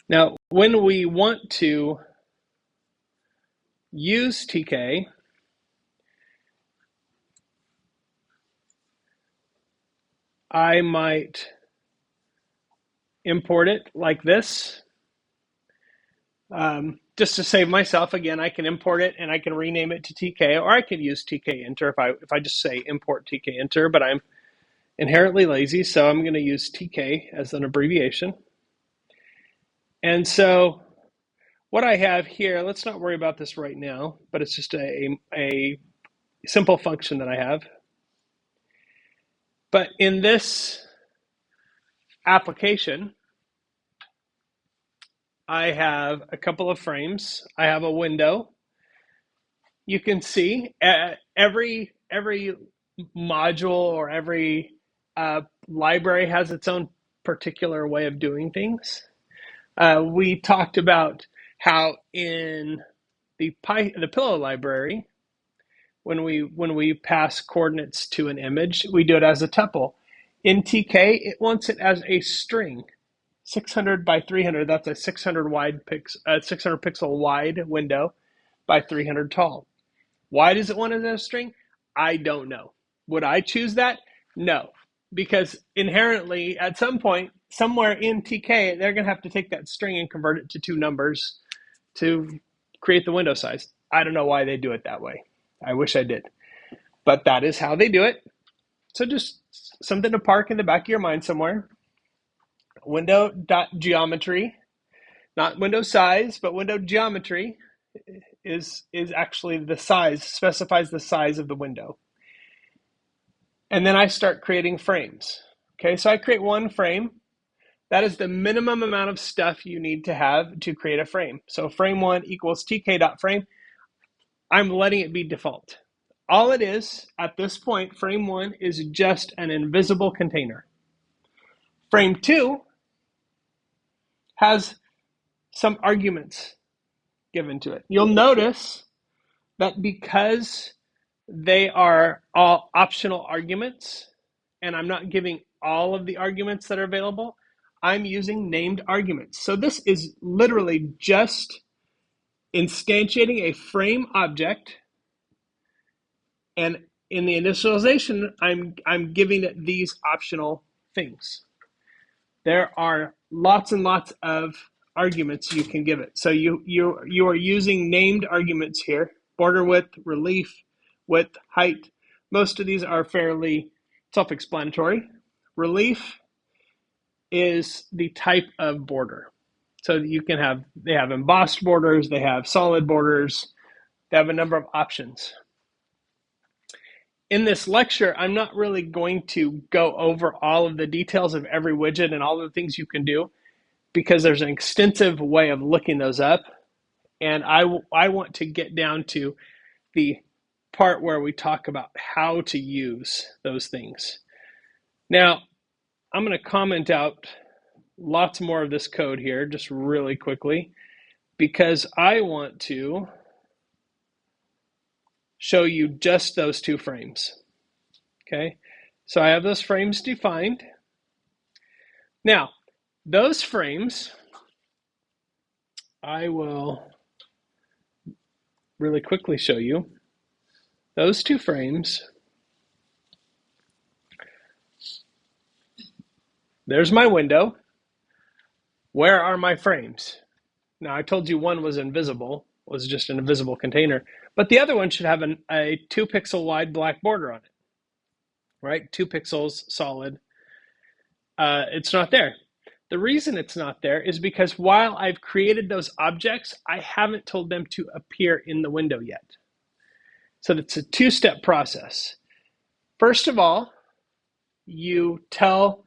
Now, when we want to use TK, I might import it like this. Just to save myself, again, I can import it and I can rename it to TK, or I could use TKInter if I just say import TKInter, but I'm inherently lazy, so I'm going to use TK as an abbreviation. And so what I have here, let's not worry about this right now, but it's just a simple function that I have. But in this application, I have a couple of frames. I have a window. You can see every module or every library has its own particular way of doing things. We talked about how in the Pillow library, when we pass coordinates to an image, we do it as a tuple. In TK, it wants it as a string. 600 by 300, that's a 600 pixel wide window by 300 tall. Why does it want it as a string? I don't know. Would I choose that? No, because inherently at some point, somewhere in TK, they're going to have to take that string and convert it to two numbers to create the window size. I don't know why they do it that way. I wish I did. But that is how they do it. So just something to park in the back of your mind somewhere. Window.geometry, not window size, but window geometry is actually the size, specifies the size of the window. And then I start creating frames. Okay, so I create one frame. That is the minimum amount of stuff you need to have to create a frame. So frame one equals tk.frame. I'm letting it be default. All it is at this point, frame one is just an invisible container. Frame two has some arguments given to it. You'll notice that because they are all optional arguments, and I'm not giving all of the arguments that are available, I'm using named arguments. So this is literally just instantiating a frame object, and in the initialization, I'm giving it these optional things. There are lots and lots of arguments you can give it. So you are using named arguments here: border width, relief, width, height. Most of these are fairly self-explanatory. Relief is the type of border. So you can have, they have embossed borders, they have solid borders, they have a number of options. In this lecture, I'm not really going to go over all of the details of every widget and all the things you can do, because there's an extensive way of looking those up. And I want to get down to the part where we talk about how to use those things. Now, I'm going to comment out lots more of this code here just really quickly, because I want to show you just those two frames. Okay, so I have those frames defined. Now, those frames, I will really quickly show you. Those two frames, there's my window. Where are my frames? Now, I told you one was invisible, was just an invisible container, but the other one should have a 2 pixel wide black border on it, right? 2 pixels solid. It's not there. The reason it's not there is because while I've created those objects, I haven't told them to appear in the window yet. So it's a two-step process. First of all, you tell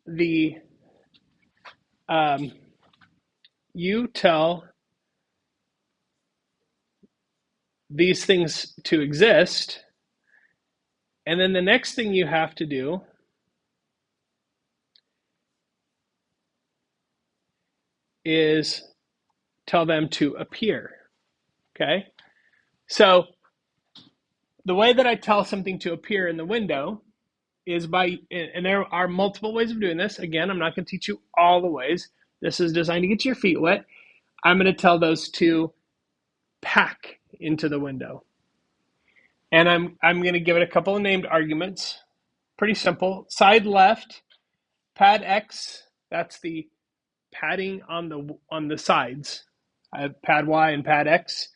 the these things to exist, and then the next thing you have to do is tell them to appear. Okay, so the way that I tell something to appear in the window is by, and there are multiple ways of doing this. Again, I'm not going to teach you all the ways, This is designed to get your feet wet. I'm going to tell those to pack into the window. And I'm going to give it a couple of named arguments. Pretty simple. Side left, pad X, that's the padding on the sides. I have pad Y and pad X,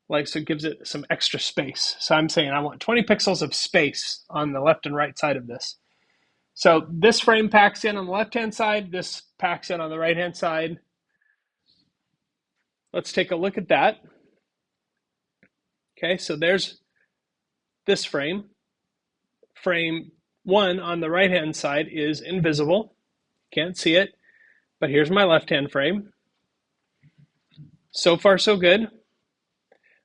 like, so it gives it some extra space. So I'm saying I want 20 pixels of space on the left and right side of this. So this frame packs in on the left-hand side, this packs in on the right-hand side. Let's take a look at that. Okay, so there's this frame. Frame 1 on the right-hand side is invisible. Can't see it. But here's my left-hand frame. So far, so good.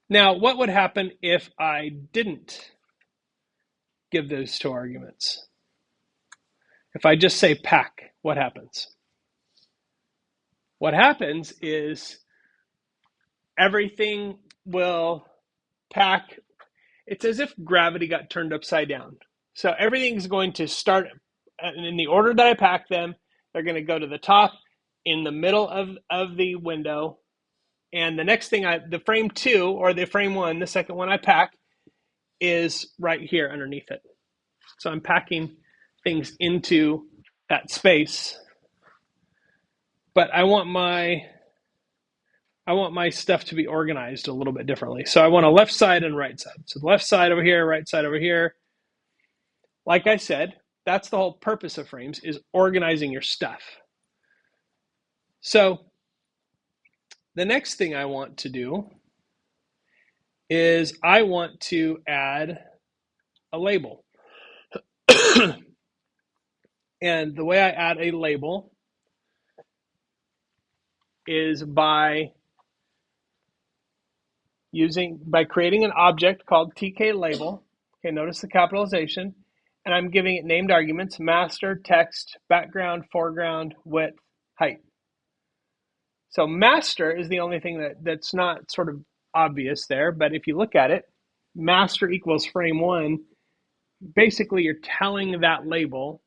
Now, what would happen if I didn't give those two arguments? If I just say pack, what happens? What happens is everything will pack. It's as if gravity got turned upside down. So everything's going to start in the order that I pack them. They're going to go to the top, in the middle of the window. And the next thing, the frame 2 or the frame 1, the second one I pack, is right here underneath it. So I'm packing things into that space. But I want my stuff to be organized a little bit differently. So I want a left side and right side. So the left side over here, right side over here. Like I said, that's the whole purpose of frames, is organizing your stuff. So the next thing I want to do is I want to add a label. And the way I add a label is by creating an object called TKLabel. Okay, notice the capitalization. And I'm giving it named arguments: master, text, background, foreground, width, height. So master is the only thing that's not sort of obvious there, but if you look at it, master equals frame 1. Basically, you're telling that label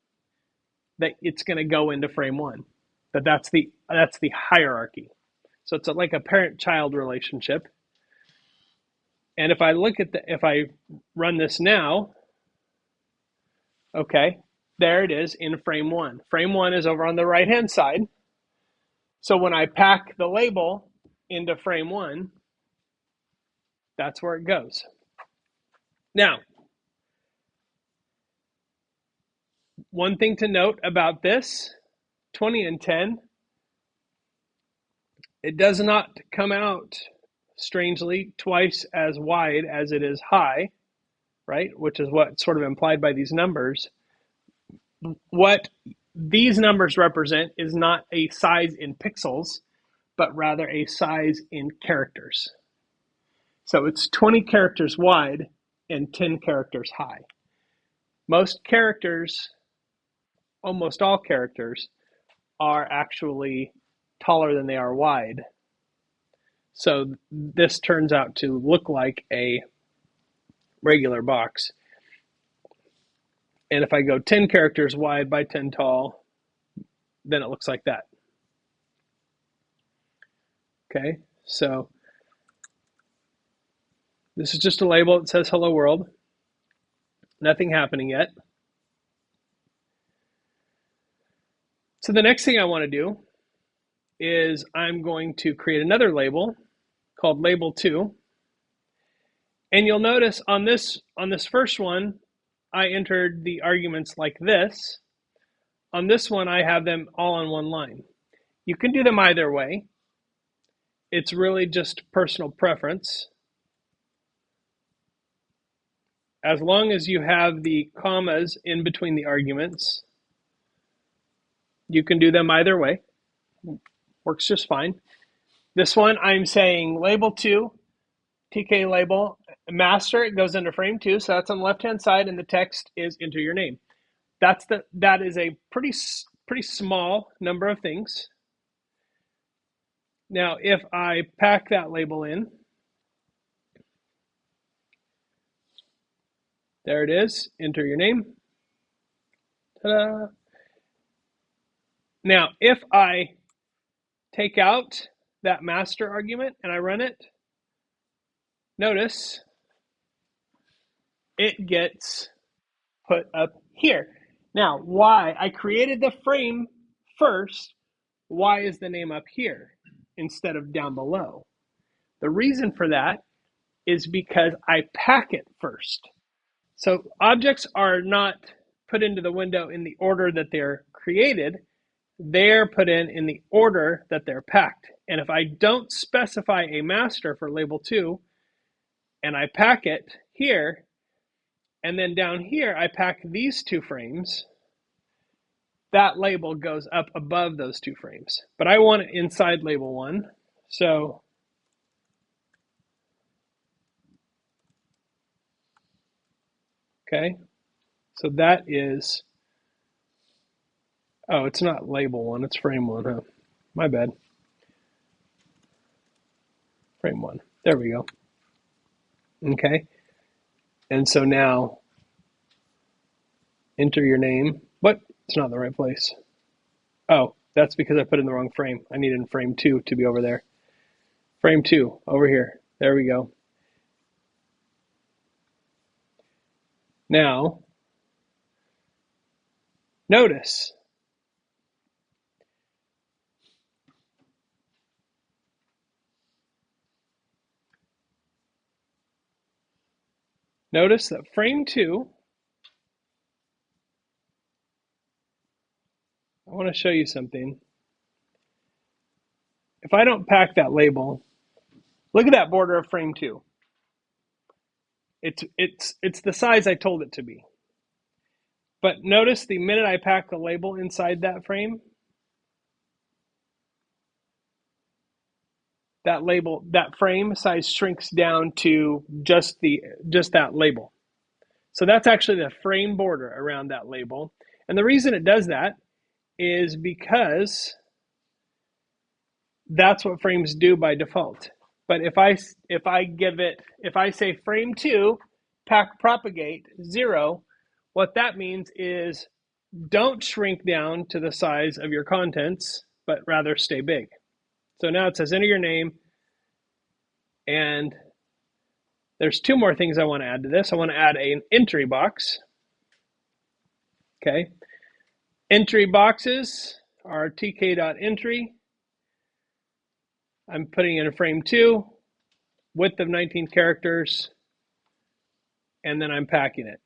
that it's going to go into frame 1. That's the hierarchy. So it's like a parent-child relationship. And if I run this now, okay, there it is in frame 1. Frame 1 is over on the right-hand side. So when I pack the label into frame 1, that's where it goes. Now, one thing to note about this, 20 and 10, it does not come out, strangely, twice as wide as it is high, right? Which is what's sort of implied by these numbers. What these numbers represent is not a size in pixels, but rather a size in characters. So it's 20 characters wide and 10 characters high. Most characters, almost all characters, are actually taller than they are wide. So this turns out to look like a regular box. And if I go 10 characters wide by 10 tall, then it looks like that. Okay, so this is just a label that says hello world. Nothing happening yet. So the next thing I want to do is I'm going to create another label called label 2. And you'll notice on this first one, I entered the arguments like this. On this one, I have them all on one line. You can do them either way. It's really just personal preference. As long as you have the commas in between the arguments, you can do them either way. Works just fine. This one, I'm saying label 2, TK label, master, it goes into frame 2, so that's on the left-hand side, and the text is enter your name. That is a pretty small number of things. Now, if I pack that label in, there it is, enter your name. Ta-da. Now, if I take out that master argument and I run it, notice it gets put up here. Now, why? I created the frame first. Why is the name up here instead of down below? The reason for that is because I pack it first. So objects are not put into the window in the order that they're created. They're put in the order that they're packed. And if I don't specify a master for label 2, and I pack it here, and then down here I pack these 2 frames, that label goes up above those 2 frames. But I want it inside label 1. So okay, so that is, oh, it's not label 1, it's frame 1, huh? My bad. Frame 1. There we go. Okay. And so now enter your name. What? It's not in the right place. Oh, that's because I put in the wrong frame. I needed frame 2 to be over there. Frame 2, over here. There we go. Now, notice that frame 2, I want to show you something. If I don't pack that label, look at that border of frame 2. It's the size I told it to be. But notice the minute I pack the label inside that frame, that frame size shrinks down to just that label. So that's actually the frame border around that label. And the reason it does that is because that's what frames do by default. But if I say frame 2, pack propagate 0, what that means is don't shrink down to the size of your contents, but rather stay big. So now it says enter your name, and there's 2 more things I want to add to this. I want to add an entry box. Okay. Entry boxes are tk.entry. I'm putting in a frame 2, width of 19 characters, and then I'm packing it.